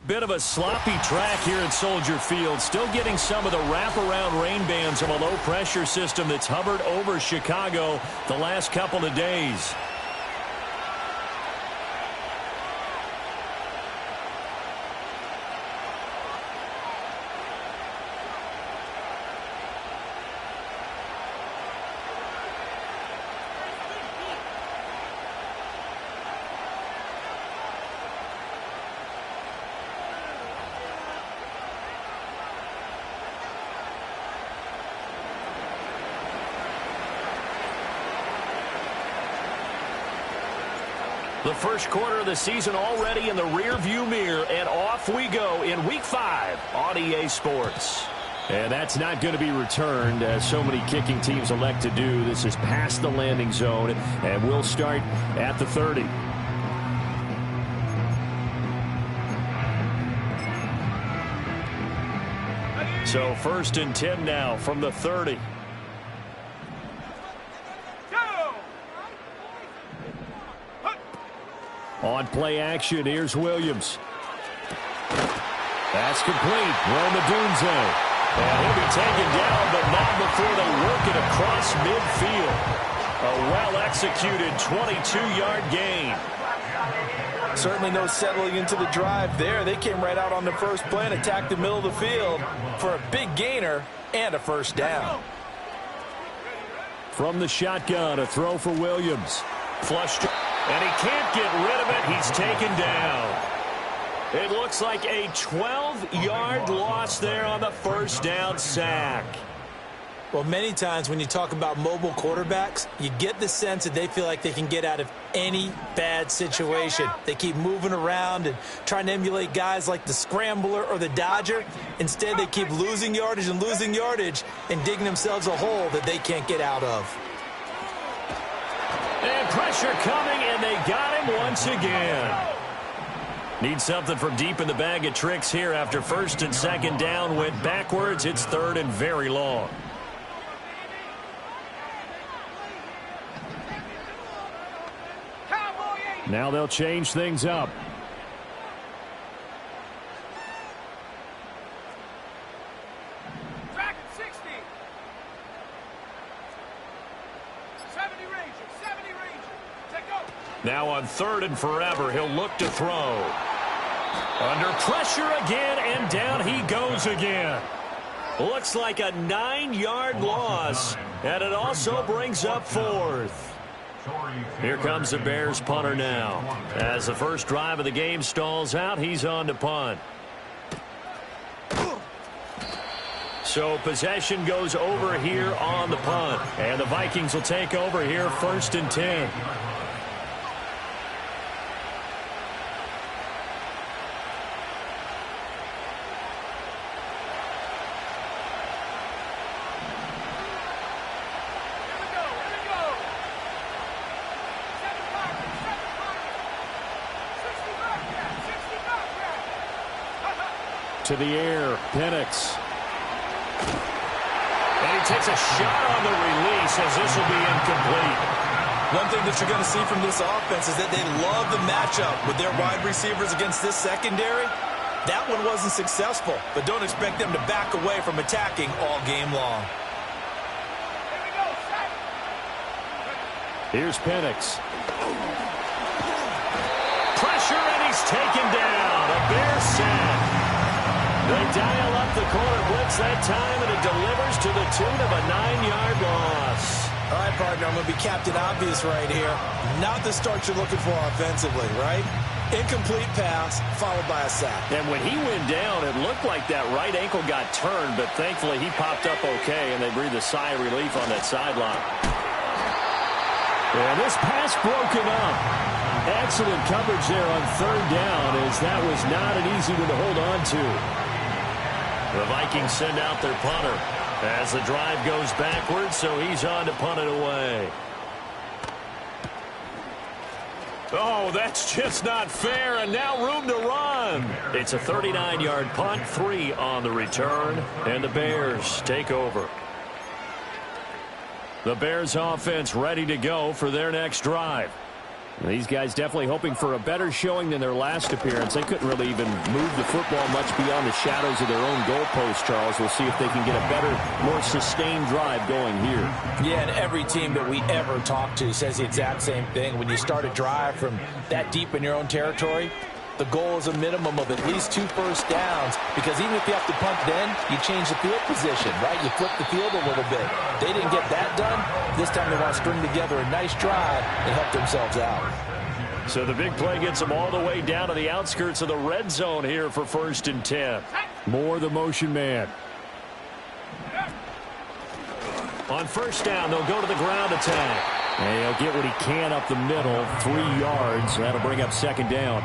Bit of a sloppy track here at Soldier Field. Still getting some of the wraparound rain bands from a low-pressure system that's hovered over Chicago the last couple of days. The first quarter of the season already in the rearview mirror, and off we go in Week 5 on EA Sports. And that's not going to be returned, as so many kicking teams elect to do. This is past the landing zone, and we'll start at the 30. So 1st and 10 now from the 30. On play action, here's Williams. That's complete. Romadunze. And he'll be taken down, but not before they work it across midfield. A well-executed 22-yard gain. Certainly no settling into the drive there. They came right out on the first play and attacked the middle of the field for a big gainer and a first down. From the shotgun, a throw for Williams. Flushed. And he can't get rid of it. He's taken down. It looks like a 12-yard loss there on the first down sack. Well, many times when you talk about mobile quarterbacks, you get the sense that they feel like they can get out of any bad situation. They keep moving around and trying to emulate guys like the Scrambler or the Dodger. Instead, they keep losing yardage and digging themselves a hole that they can't get out of. And pressure coming, and they got him once again. Need something from deep in the bag of tricks here after 1st and 2nd down went backwards. It's 3rd and very long. Now they'll change things up. Now on 3rd and forever, he'll look to throw. Under pressure again, and down he goes again. Looks like a 9-yard loss, and it also brings up 4th. Here comes the Bears punter now. As the first drive of the game stalls out, he's on to punt. So possession goes over here on the punt, and the Vikings will take over here 1st and 10. To the air, Penix. And he takes a shot on the release as this will be incomplete. One thing that you're going to see from this offense is that they love the matchup with their wide receivers against this secondary. That one wasn't successful, but don't expect them to back away from attacking all game long. Here's Penix. Pressure, and he's taken down. A Bear sack. They dial up the corner blitz that time, and it delivers to the tune of a 9-yard loss. All right, partner, I'm going to be Captain Obvious right here. Not the start you're looking for offensively, right? Incomplete pass, followed by a sack. And when he went down, it looked like that right ankle got turned, but thankfully he popped up okay, and they breathed a sigh of relief on that sideline. And this pass broken up. Excellent coverage there on 3rd down, as that was not an easy one to hold on to. The Vikings send out their punter as the drive goes backwards, so he's on to punt it away. Oh, that's just not fair, and now room to run. It's a 39-yard punt, 3 on the return, and the Bears take over. The Bears offense ready to go for their next drive. These guys definitely hoping for a better showing than their last appearance. They couldn't really even move the football much beyond the shadows of their own goalpost, Charles. We'll see if they can get a better, more sustained drive going here. Yeah, and every team that we ever talk to says the exact same thing. When you start a drive from that deep in your own territory, the goal is a minimum of at least 2 first downs, because even if you have to punt then, you change the field position, right? You flip the field a little bit. They didn't get that done. This time they want to string together a nice drive and help themselves out. So the big play gets them all the way down to the outskirts of the red zone here for 1st and 10. More the motion man. On 1st down, they'll go to the ground attack. And he'll get what he can up the middle, 3 yards. That'll bring up 2nd down.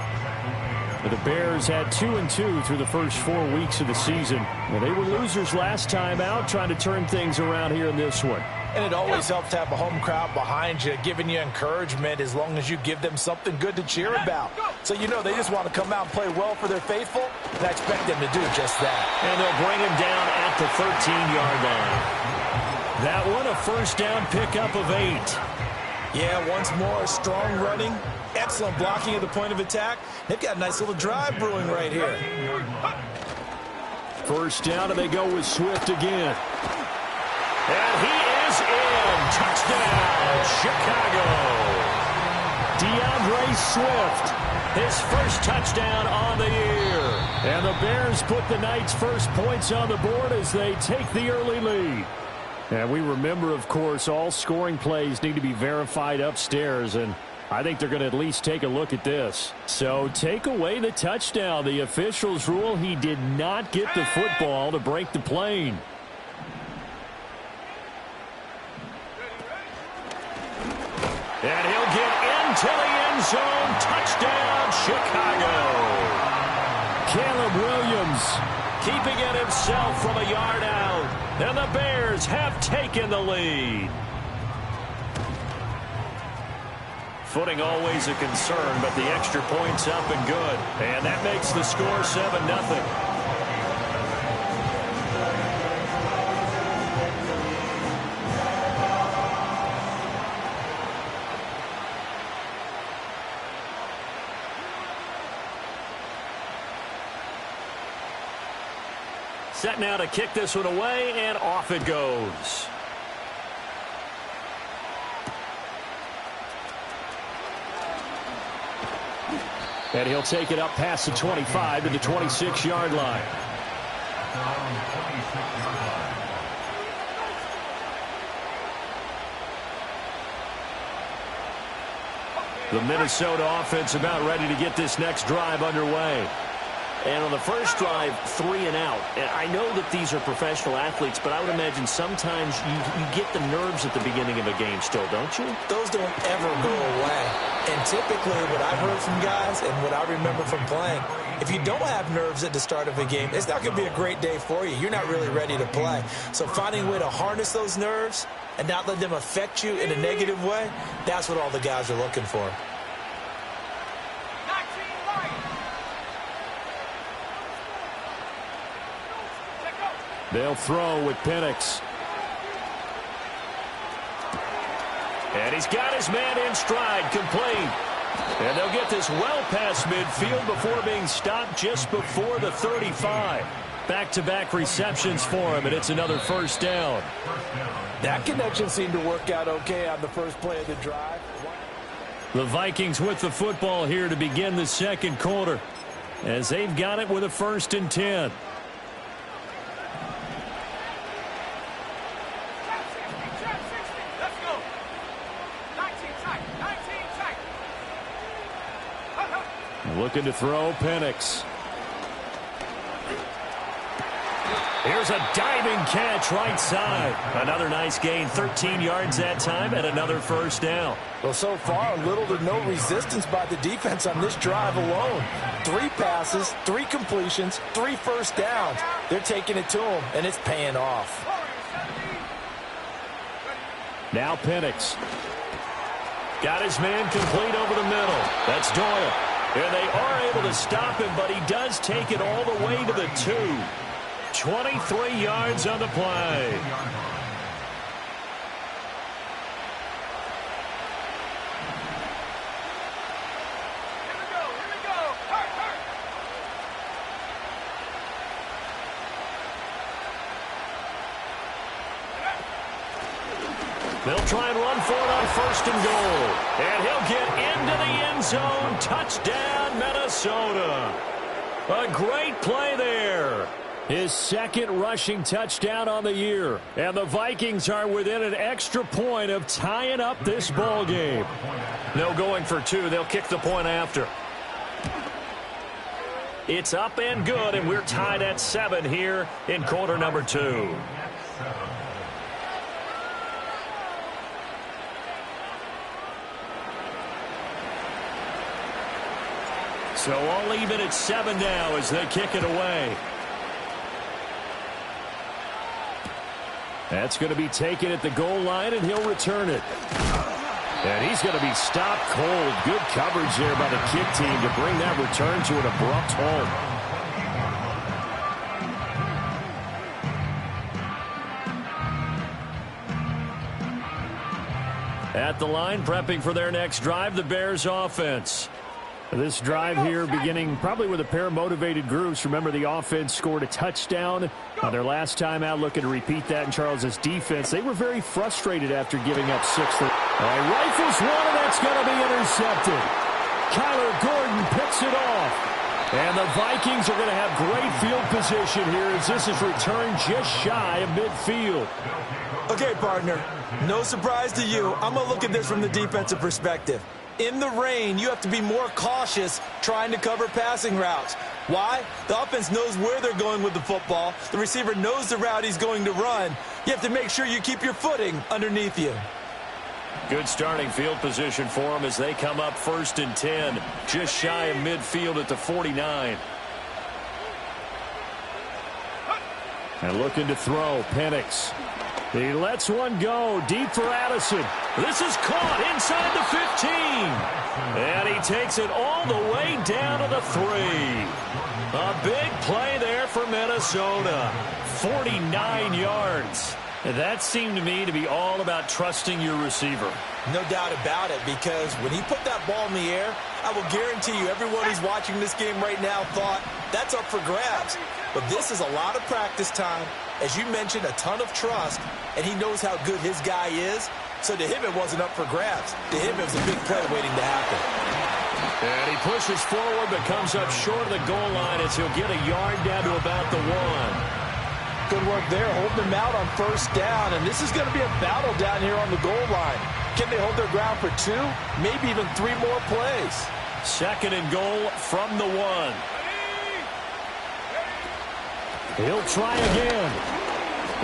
The Bears had 2 and 2 through the first 4 weeks of the season. They were losers last time out, trying to turn things around here in this one. And it always helps to have a home crowd behind you, giving you encouragement as long as you give them something good to cheer about. So you know they just want to come out and play well for their faithful, and I expect them to do just that. And they'll bring him down at the 13-yard line. That one a 1st down pickup of 8. Yeah, once more, strong running, excellent blocking at the point of attack. They've got a nice little drive brewing right here. 1st down, and they go with Swift again. And he is in. Touchdown, Chicago. DeAndre Swift, his first touchdown on the year. And the Bears put the night's first points on the board as they take the early lead. And we remember, of course, all scoring plays need to be verified upstairs, and I think they're going to at least take a look at this. So take away the touchdown. The officials rule he did not get the football to break the plane. And he'll get into the end zone. Touchdown, Chicago. Caleb Williams keeping it himself from a yard out. And the Bears have taken the lead. Footing always a concern, but the extra point's up and good. And that makes the score 7-0. Set now to kick this one away, and off it goes. And he'll take it up past the 25 to the 26-yard line. The Minnesota offense about ready to get this next drive underway. And on the first drive, 3 and out. And I know that these are professional athletes, but I would imagine sometimes you get the nerves at the beginning of a game still, don't you? Those don't ever go away. And typically what I've heard from guys and what I remember from playing, if you don't have nerves at the start of a game, it's not going to be a great day for you. You're not really ready to play. So finding a way to harness those nerves and not let them affect you in a negative way, that's what all the guys are looking for. They'll throw with Penix. And he's got his man in stride, complete. And they'll get this well past midfield before being stopped just before the 35. Back-to-back receptions for him, and it's another 1st down. That connection seemed to work out okay on the first play of the drive. The Vikings with the football here to begin the second quarter, as they've got it with a 1st and 10. Looking to throw, Penix. Here's a diving catch right side. Another nice gain, 13 yards that time, and another 1st down. Well, so far, little to no resistance by the defense on this drive alone. 3 passes, 3 completions, 3 1st downs. They're taking it to them, and it's paying off. Now Penix. Got his man complete over the middle. That's Doyle. And they are able to stop him, but he does take it all the way to the 2. 23 yards on the play. They'll try and run for it on 1st and goal. And he'll get into the end zone. Touchdown, Minnesota. A great play there. His 2nd rushing touchdown on the year. And the Vikings are within an extra point of tying up this ball game. No going for 2. They'll kick the point after. It's up and good, and we're tied at 7 here in quarter number 2. So all even at 7 now as they kick it away. That's going to be taken at the goal line, and he'll return it. And he's going to be stopped cold. Good coverage there by the kick team to bring that return to an abrupt halt. At the line, prepping for their next drive, the Bears offense. This drive here beginning probably with a pair of motivated groups. Remember, the offense scored a touchdown their last time out, looking to repeat that in Charles's defense. They were very frustrated after giving up 6. Rifles one, and that's going to be intercepted. Kyler Gordon picks it off. And the Vikings are going to have great field position here as this is returned just shy of midfield. Okay, partner, no surprise to you. I'm going to look at this from the defensive perspective. In the rain, you have to be more cautious trying to cover passing routes. Why? The offense knows where they're going with the football. The receiver knows the route he's going to run. You have to make sure you keep your footing underneath you. Good starting field position for them as they come up 1st and 10, just shy of midfield at the 49. And looking to throw, Penix. He lets one go deep for Addison. This is caught inside the 15. And he takes it all the way down to the 3. A big play there for Minnesota. 49 yards. And that seemed to me to be all about trusting your receiver. No doubt about it, because when he put that ball in the air, I will guarantee you everyone who's watching this game right now thought that's up for grabs. But this is a lot of practice time. As you mentioned, a ton of trust, and he knows how good his guy is. So to him, it wasn't up for grabs. To him, it was a big play waiting to happen. And he pushes forward but comes up short of the goal line as he'll get a yard down to about the 1. Good work there, holding them out on 1st down, and this is going to be a battle down here on the goal line. Can they hold their ground for 2, maybe even 3 more plays? 2nd and goal from the 1. He'll try again.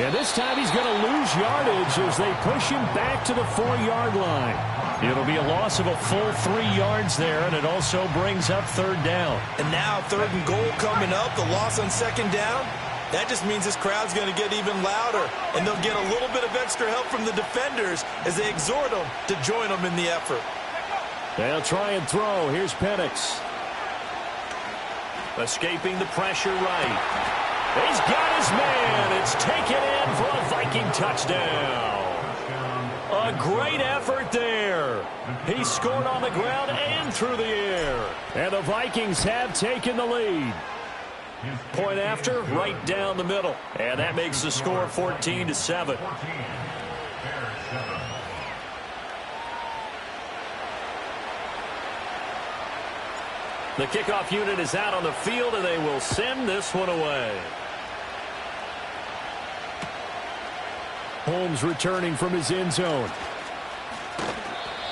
And this time he's going to lose yardage as they push him back to the 4-yard line. It'll be a loss of a full 3 yards there, and it also brings up 3rd down. And now 3rd and goal coming up, the loss on 2nd down. That just means this crowd's going to get even louder, and they'll get a little bit of extra help from the defenders as they exhort them to join them in the effort. They'll try and throw. Here's Penix. Escaping the pressure right. He's got his man. It's taken in for a Viking touchdown. A great effort there. He scored on the ground and through the air. And the Vikings have taken the lead. Point after, right down the middle. And that makes the score 14-7. The kickoff unit is out on the field, and they will send this one away. Holmes returning from his end zone.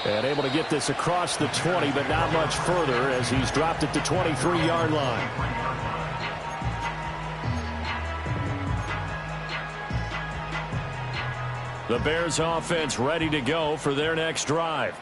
And able to get this across the 20, but not much further as he's dropped it to 23-yard line. The Bears offense ready to go for their next drive.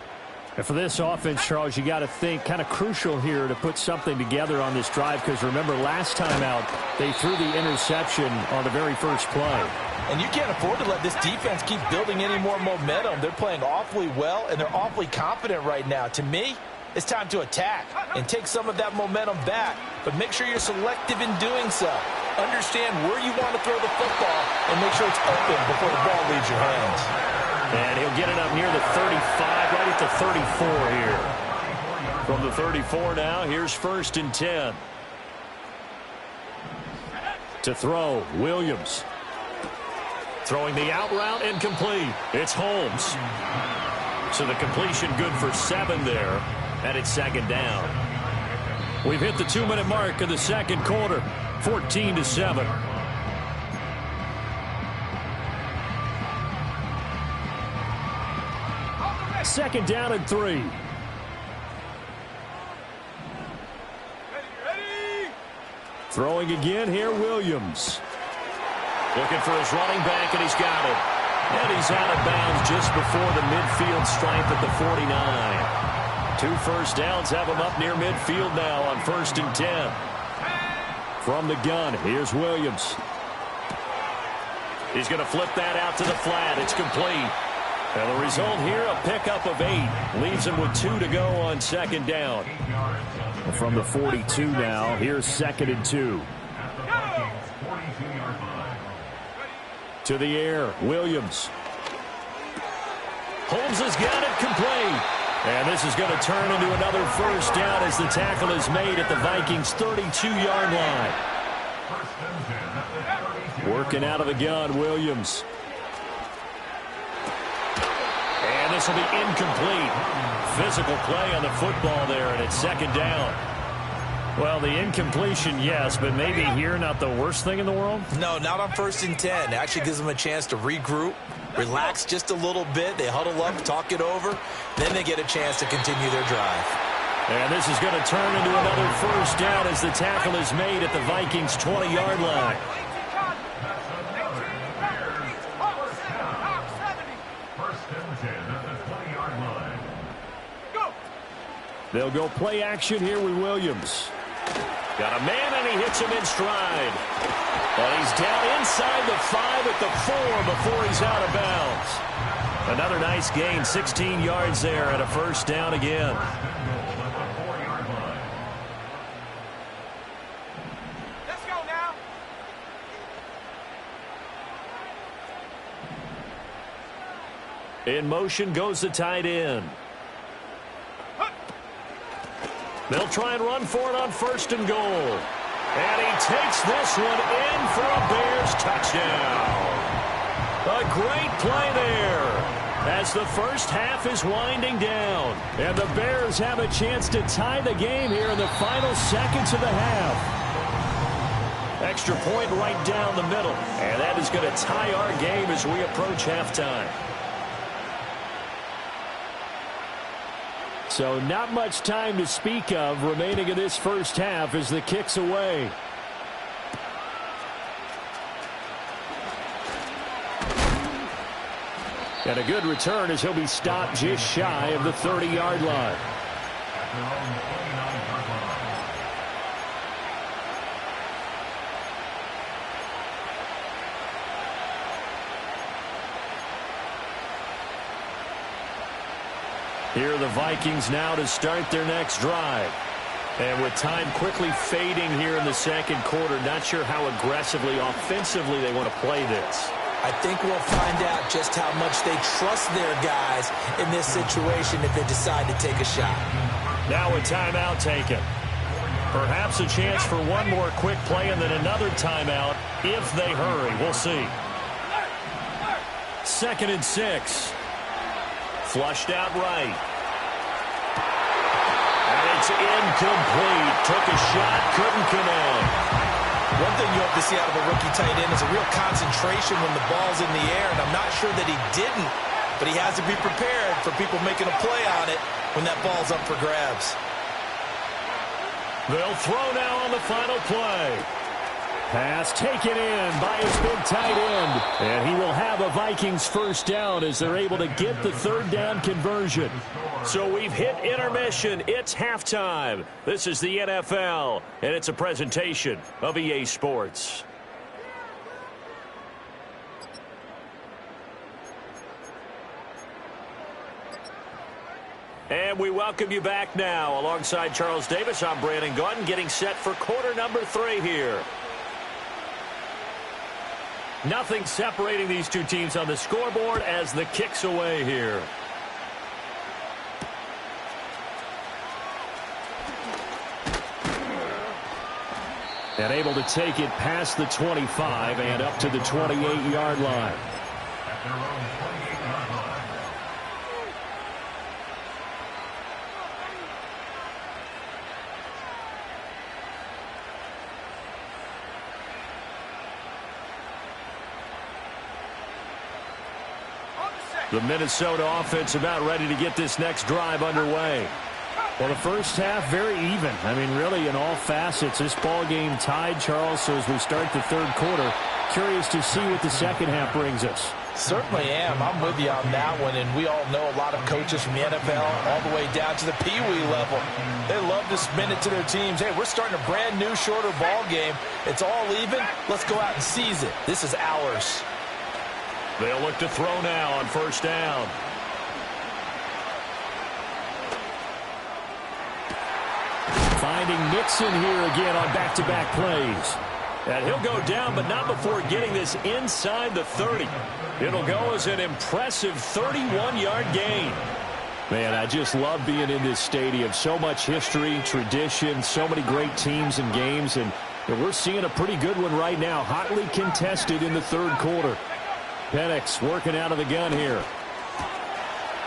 And for this offense, Charles, you got to think kind of crucial here to put something together on this drive, because remember last time out they threw the interception on the very first play. And you can't afford to let this defense keep building any more momentum. They're playing awfully well, and they're awfully confident right now. To me, it's time to attack and take some of that momentum back, but make sure you're selective in doing so. Understand where you want to throw the football and make sure it's open before the ball leaves your hands. And he'll get it up near the 35, right at the 34 here. From the 34 now, here's 1st and 10. To throw, Williams. Throwing the out route and complete. It's Holmes. So the completion good for 7 there. And it's second down. We've hit the 2-minute mark of the second quarter. 14-7. Second down and 3. Throwing again here, Williams. Looking for his running back, and he's got it. And he's out of bounds just before the midfield stripe at the 49. 2 first downs have him up near midfield now on 1st and 10. From the gun, here's Williams. He's going to flip that out to the flat. It's complete. And the result here, a pickup of 8. Leaves him with 2 to go on second down. From the 42 now, here's 2nd and 2. To the air, Williams. Holmes has got it complete. And this is going to turn into another first down as the tackle is made at the Vikings' 32-yard line. Working out of the gun, Williams. And this will be incomplete. Physical play on the football there, and it's second down. Well, the incompletion, yes, but maybe here not the worst thing in the world? No, not on 1st and 10. It actually gives them a chance to regroup, relax just a little bit. They huddle up, talk it over. Then they get a chance to continue their drive. And this is going to turn into another first down as the tackle is made at the Vikings' 20-yard line. They'll go play action here with Williams. Got a man, and he hits him in stride. But he's down inside the 5 at the 4 before he's out of bounds. Another nice gain, 16 yards there at a first down again. Let's go now. In motion goes the tight end. They'll try and run for it on 1st and goal. And he takes this one in for a Bears touchdown. A great play there as the first half is winding down. And the Bears have a chance to tie the game here in the final seconds of the half. Extra point right down the middle. And that is going to tie our game as we approach halftime. So not much time to speak of remaining in this first half as the kick's away. And a good return as he'll be stopped just shy of the 30-yard line. Here are the Vikings now to start their next drive. And with time quickly fading here in the second quarter, not sure how aggressively, offensively they want to play this. I think we'll find out just how much they trust their guys in this situation if they decide to take a shot. Now a timeout taken. Perhaps a chance for one more quick play and then another timeout if they hurry. We'll see. 2nd and 6. Flushed out right. And it's incomplete. Took a shot, couldn't connect. One thing you hope to see out of a rookie tight end is a real concentration when the ball's in the air, and I'm not sure that he didn't, but he has to be prepared for people making a play on it when that ball's up for grabs. They'll throw now on the final play. Pass taken in by his big tight end. And he will have a Vikings first down as they're able to get the 3rd down conversion. So we've hit intermission. It's halftime. This is the NFL, and it's a presentation of EA Sports. And we welcome you back now. Alongside Charles Davis, I'm Brandon Gaudin, getting set for quarter number 3 here. Nothing separating these two teams on the scoreboard as the kick's away here. And able to take it past the 25 and up to the 28-yard line. The Minnesota offense about ready to get this next drive underway. Well, the first half, very even. I mean, really, in all facets, this ball game tied, Charles. So as we start the third quarter, curious to see what the second half brings us. Certainly am. I'm with you on that one, and we all know a lot of coaches from the NFL all the way down to the Pee-wee level. They love to spin it to their teams. Hey, we're starting a brand new, shorter ball game. It's all even. Let's go out and seize it. This is ours. They'll look to throw now on first down. Finding Mixon here again on back-to-back plays. And he'll go down, but not before getting this inside the 30. It'll go as an impressive 31-yard gain. Man, I just love being in this stadium. So much history, tradition, so many great teams and games. And we're seeing a pretty good one right now, hotly contested in the third quarter. Penix working out of the gun here.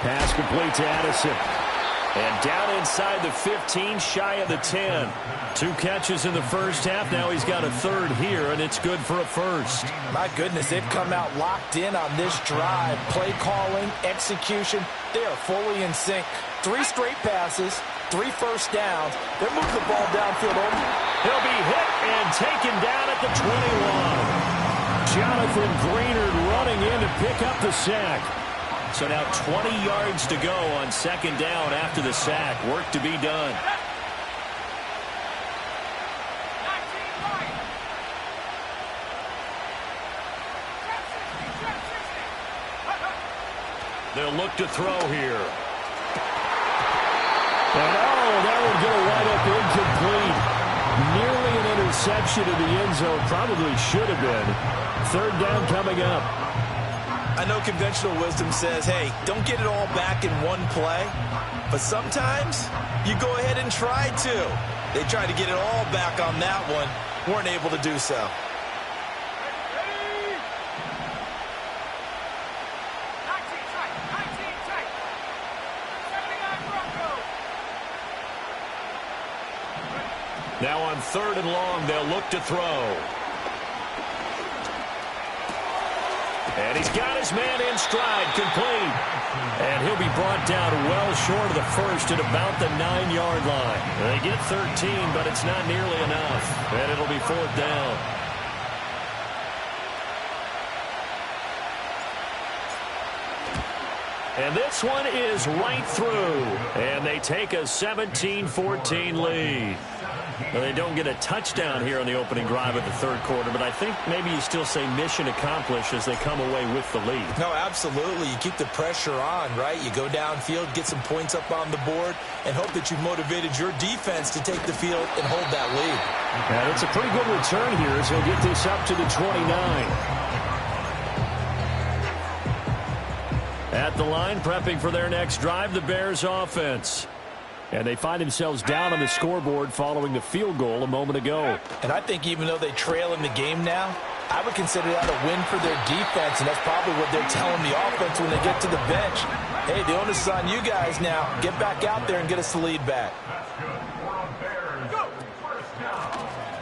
Pass complete to Addison. And down inside the 15, shy of the 10. 2 catches in the first half. Now he's got a third here, and it's good for a first. My goodness, they've come out locked in on this drive. Play calling, execution, they are fully in sync. 3 straight passes, 3 first downs. They're moving the ball downfield. He'll be hit and taken down at the 21. Jonathan Greenard running in to pick up the sack. So now 20 yards to go on second down after the sack. Work to be done. They'll look to throw here. And that would get a wide up incomplete. Nearly an interception in the end zone. Probably should have been. Third down coming up. I know conventional wisdom says, hey, don't get it all back in one play. But sometimes you go ahead and try to. They tried to get it all back on that one. Weren't able to do so. Now on third and long, they'll look to throw. And he's got his man in stride, complete. And he'll be brought down well short of the first at about the 9-yard line. They get 13, but it's not nearly enough. And it'll be fourth down. And this one is right through. And they take a 17-14 lead. Well, they don't get a touchdown here on the opening drive of the third quarter, but I think maybe you still say mission accomplished as they come away with the lead. No, absolutely. You keep the pressure on, right? You go downfield, get some points up on the board, and hope that you've motivated your defense to take the field and hold that lead. And it's a pretty good return here as he'll get this up to the 29. At the line, prepping for their next drive, the Bears offense. And they find themselves down on the scoreboard following the field goal a moment ago. And I think even though they trail in the game now, I would consider that a win for their defense, and that's probably what they're telling the offense when they get to the bench. Hey, the onus is on you guys now. Get back out there and get us the lead back.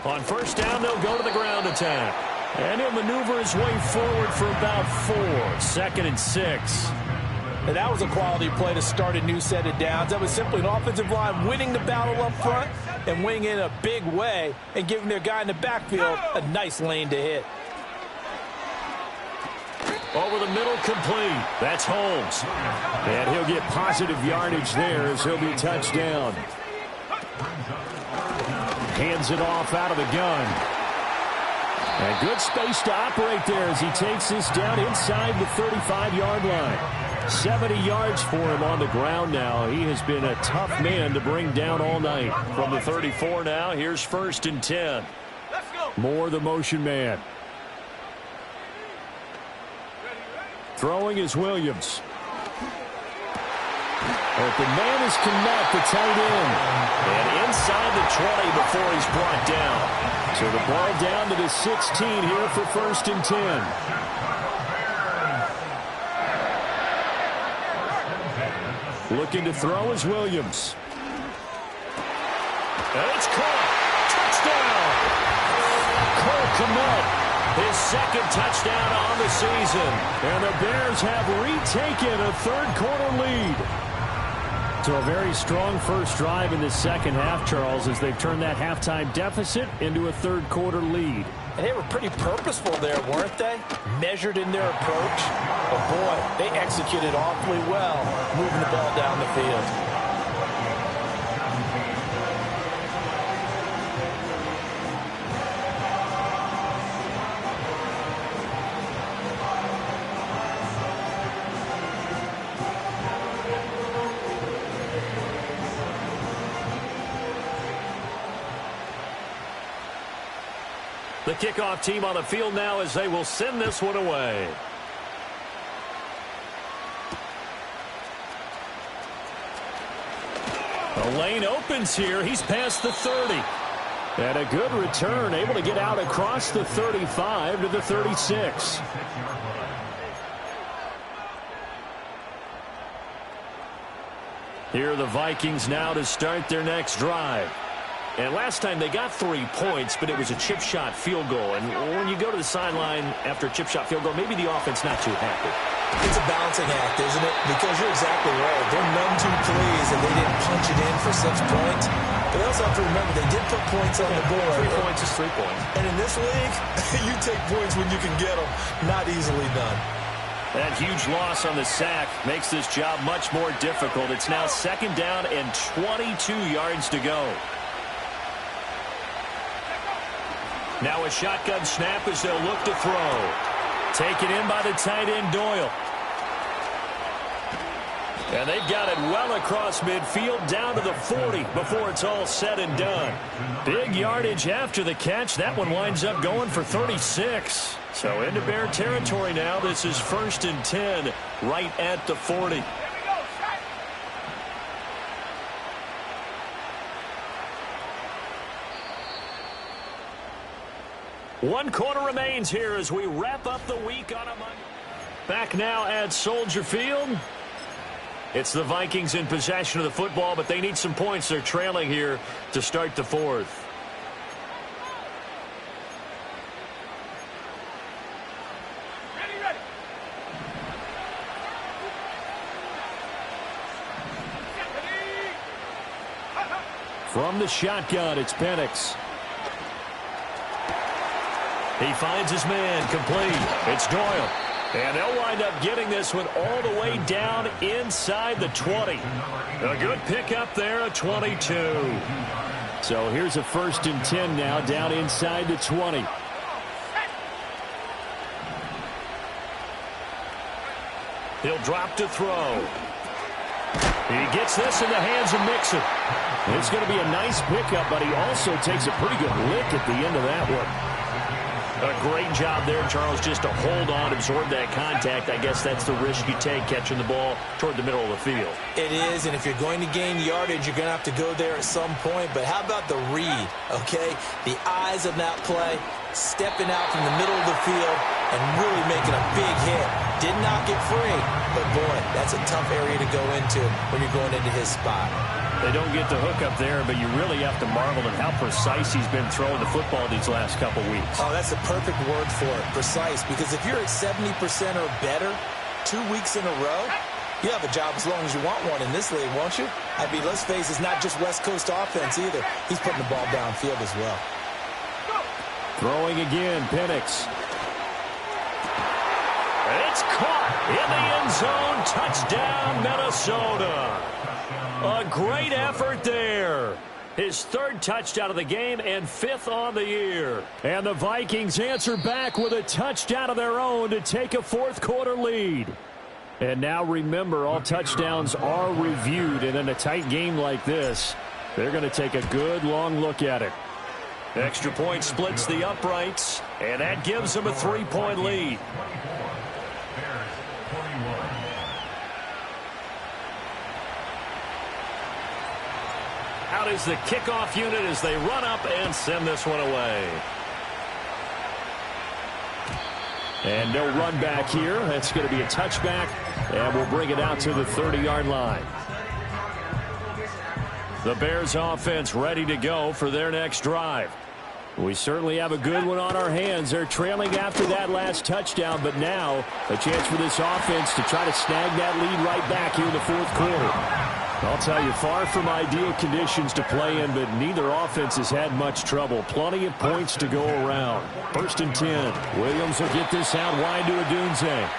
On first down, they'll go to the ground attack. And he'll maneuver his way forward for about 4. 2nd and 6. And that was a quality play to start a new set of downs. That was simply an offensive line winning the battle up front and winning in a big way and giving their guy in the backfield a nice lane to hit. Over the middle, complete. That's Holmes. And he'll get positive yardage there as he'll be touched down. Hands it off out of the gun. And good space to operate there as he takes this down inside the 35-yard line. 70 yards for him on the ground now. He has been a tough man to bring down all night. From the 34 now, here's 1st and 10. Moore, the motion man. Throwing is Williams. Open man is Kmet, the tight end. And inside the 20 before he's brought down. So the ball down to the 16 here for 1st and 10. Looking to throw is Williams. And it's caught. Touchdown. Cole Kmet, his second touchdown on the season. And the Bears have retaken a third-quarter lead. So a very strong first drive in the second half, Charles, as they've turned that halftime deficit into a third-quarter lead. And they were pretty purposeful there, weren't they? Measured in their approach. But, boy, they executed awfully well, moving the ball down the field. The kickoff team on the field now as they will send this one away. The lane opens here. He's past the 30. And a good return, able to get out across the 35 to the 36. Here are the Vikings now to start their next drive. And last time they got 3 points, but it was a chip shot field goal. And when you go to the sideline after a chip shot field goal, maybe the offense not too happy. It's a balancing act, isn't it? Because you're exactly right. They're none too pleased that they didn't punch it in for 6 points. But they also have to remember they did put points on the board. 3 points is 3 points. And in this league, you take points when you can get them. Not easily done. That huge loss on the sack makes this job much more difficult. It's now second down and 22 yards to go. Now a shotgun snap as they'll look to throw. Taken in by the tight end, Doyle. And they've got it well across midfield down to the 40 before it's all said and done. Big yardage after the catch. That one winds up going for 36. So into Bear territory now. This is 1st and 10 right at the 40. One quarter remains here as we wrap up the week on a Monday. Back now at Soldier Field. It's the Vikings in possession of the football, but they need some points. They're trailing here to start the fourth. Ready. From the shotgun, it's Penix. He finds his man complete. It's Doyle. And they'll wind up getting this one all the way down inside the 20. A good pickup there at 22. So here's a 1st and 10 now down inside the 20. He'll drop to throw. He gets this in the hands of Mixon. It's going to be a nice pickup, but he also takes a pretty good lick at the end of that one. A great job there, Charles, just to hold on, absorb that contact. I guess that's the risk you take, catching the ball toward the middle of the field. It is, and if you're going to gain yardage, you're going to have to go there at some point. But how about the read, okay? The eyes of that play, stepping out from the middle of the field and really making a big hit. Did not get free, but, boy, that's a tough area to go into when you're going into his spot. They don't get the hook up there, but you really have to marvel at how precise he's been throwing the football these last couple weeks. Oh, that's the perfect word for it, precise, because if you're at 70% or better 2 weeks in a row, you have a job as long as you want one in this league, won't you? I mean, let's face it, it's not just West Coast offense either. He's putting the ball downfield as well. Throwing again, Penix. It's caught in the end zone. Touchdown, Minnesota. A great effort there. His 3rd touchdown of the game and 5th on the year. And the Vikings answer back with a touchdown of their own to take a 4th quarter lead. And now remember, all touchdowns are reviewed. And in a tight game like this, they're going to take a good long look at it. Extra point splits the uprights, and that gives them a 3-point lead. Out is the kickoff unit as they run up and send this one away. And no run back here. That's going to be a touchback, and we'll bring it out to the 30-yard line. The Bears offense ready to go for their next drive. We certainly have a good one on our hands. They're trailing after that last touchdown, but now a chance for this offense to try to snag that lead right back here in the fourth quarter. I'll tell you, far from ideal conditions to play in, but neither offense has had much trouble. Plenty of points to go around. 1st and 10. Williams will get this out wide to Odunze.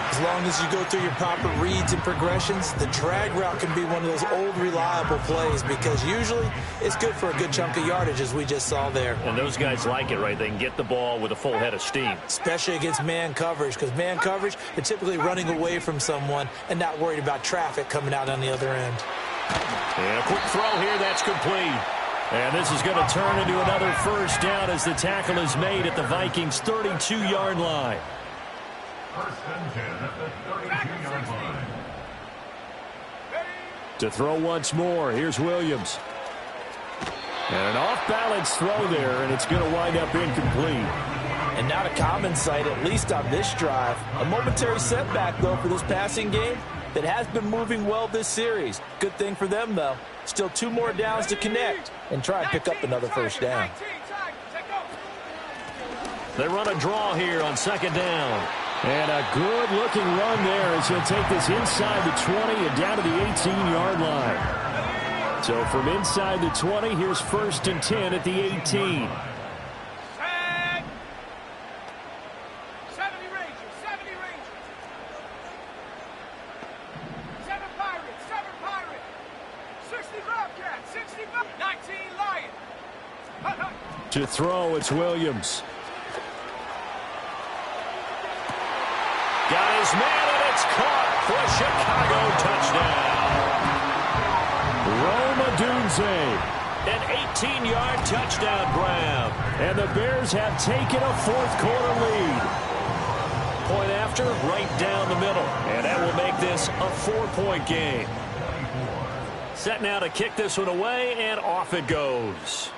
As long as you go through your proper reads and progressions, the drag route can be one of those old reliable plays because usually it's good for a good chunk of yardage, as we just saw there. And those guys like it, right? They can get the ball with a full head of steam. Especially against man coverage, because man coverage, they're typically running away from someone and not worried about traffic coming out on the other end. And a quick throw here, that's complete. And this is going to turn into another first down as the tackle is made at the Vikings' 32-yard line. 1st and 10 at the 32-yard line. To throw once more, here's Williams. And an off-balance throw there, and it's going to wind up incomplete. And not a common sight, at least on this drive. A momentary setback, though, for this passing game that has been moving well this series. Good thing for them, though. Still 2 more downs to connect and try and pick up another first down. They run a draw here on 2nd down. And a good-looking run there as he'll take this inside the 20 and down to the 18-yard line. So from inside the 20, here's 1st and 10 at the 18. 70 Rangers, 70 Rangers. 7 Pirates, 7 Pirates. 60 Bobcats, 65. 19 Lions. To throw, it's Williams. Got his man, and it's caught for a Chicago touchdown. Rome Odunze, an 18-yard touchdown grab. And the Bears have taken a fourth-quarter lead. Point after, right down the middle. And that will make this a 4-point game. Set now to kick this one away, and off it goes.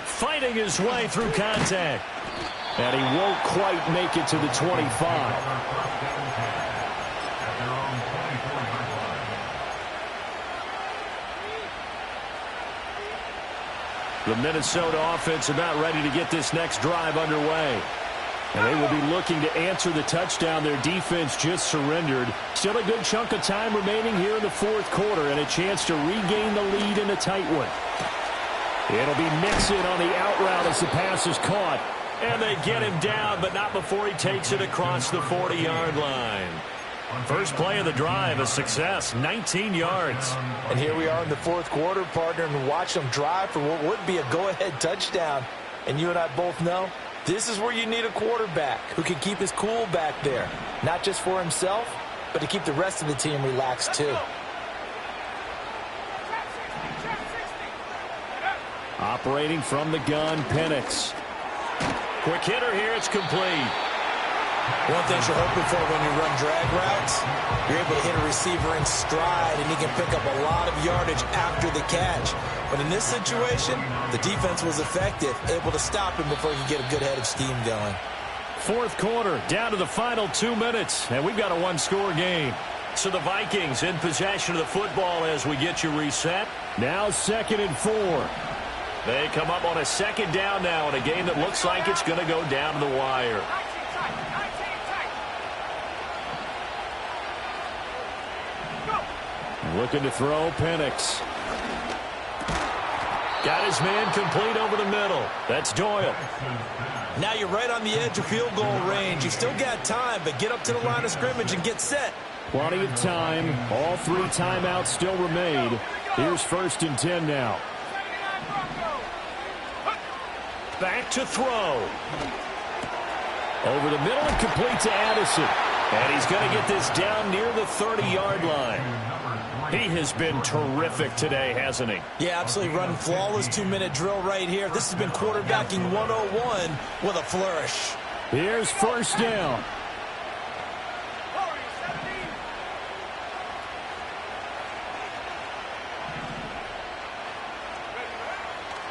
Fighting his way through contact. And he won't quite make it to the 25. The Minnesota offense about ready to get this next drive underway. And they will be looking to answer the touchdown their defense just surrendered. Still a good chunk of time remaining here in the fourth quarter and a chance to regain the lead in a tight one. It'll be Mixon on the out route as the pass is caught. And they get him down, but not before he takes it across the 40-yard line. First play of the drive, a success, 19 yards. And here we are in the fourth quarter, partner, and watch them drive for what would be a go-ahead touchdown. And you and I both know this is where you need a quarterback who can keep his cool back there. Not just for himself, but to keep the rest of the team relaxed too. Operating from the gun, Penix. Quick hitter here, it's complete. One thing you're hoping for when you run drag routes, you're able to hit a receiver in stride, and he can pick up a lot of yardage after the catch. But in this situation, the defense was effective, able to stop him before he could get a good head of steam going. Fourth quarter, down to the final 2 minutes, and we've got a one-score game. So the Vikings in possession of the football as we get you reset. Now 2nd and 4. They come up on a 2nd down now in a game that looks like it's going to go down to the wire. Looking to throw, Penix. Got his man complete over the middle. That's Doyle. Now you're right on the edge of field goal range. You've still got time, but get up to the line of scrimmage and get set. Plenty of time. All 3 timeouts still remain. Here's 1st and 10 now. Back to throw. Over the middle and complete to Addison. And he's going to get this down near the 30-yard line. He has been terrific today, hasn't he? Yeah, absolutely running flawless 2-minute drill right here. This has been quarterbacking 101 with a flourish. Here's 1st down.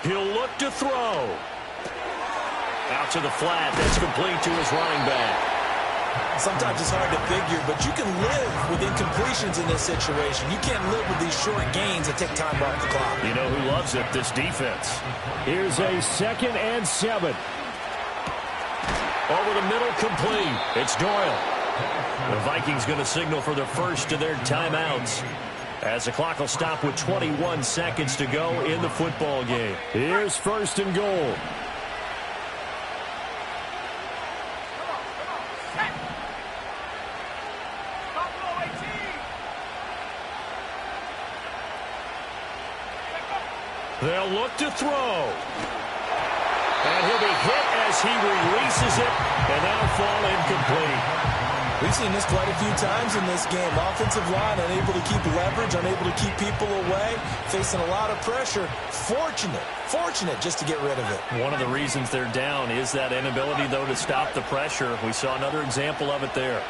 He'll look to throw. Out to the flat. That's complete to his running back. Sometimes it's hard to figure, but you can live with incompletions in this situation. You can't live with these short gains that take time off the clock. You know who loves it? This defense. Here's a 2nd and 7. Over the middle, complete. It's Doyle. The Vikings going to signal for the first of their timeouts, as the clock will stop with 21 seconds to go in the football game. Here's 1st and goal. They'll look to throw. And he'll be hit as he releases it, and that'll fall incomplete. We've seen this quite a few times in this game. Offensive line unable to keep leverage, unable to keep people away, facing a lot of pressure. Fortunate just to get rid of it. One of the reasons they're down is that inability, though, to stop the pressure. We saw another example of it there.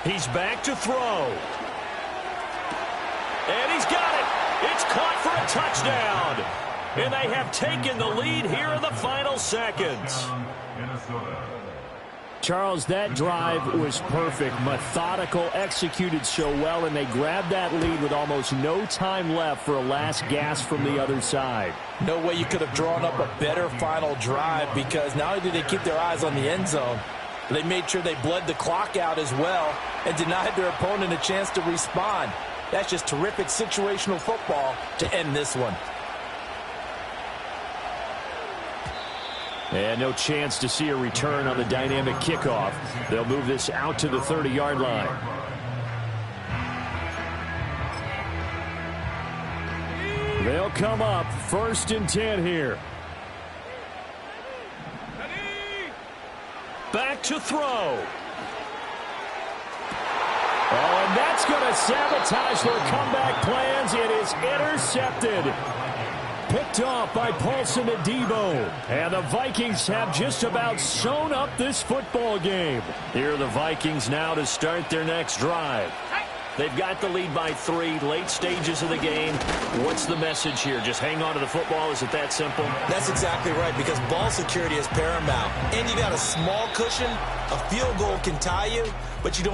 He's back to throw. And he's got it. It's caught for a touchdown. And they have taken the lead here in the final seconds. Charles, that drive was perfect, methodical, executed so well, and they grabbed that lead with almost no time left for a last gasp from the other side. No way you could have drawn up a better final drive, because not only did they keep their eyes on the end zone, they made sure they bled the clock out as well and denied their opponent a chance to respond. That's just terrific situational football to end this one. And no chance to see a return on the dynamic kickoff. They'll move this out to the 30-yard line. They'll come up 1st and 10 here. Back to throw. Oh, and that's going to sabotage their comeback plans. It is intercepted. Picked off by Paulson Adebo. And the Vikings have just about sewn up this football game. Here are the Vikings now to start their next drive. They've got the lead by 3, late stages of the game. What's the message here? Just hang on to the football? Is it that simple? That's exactly right, because ball security is paramount. And you got a small cushion. A field goal can tie you, but you don't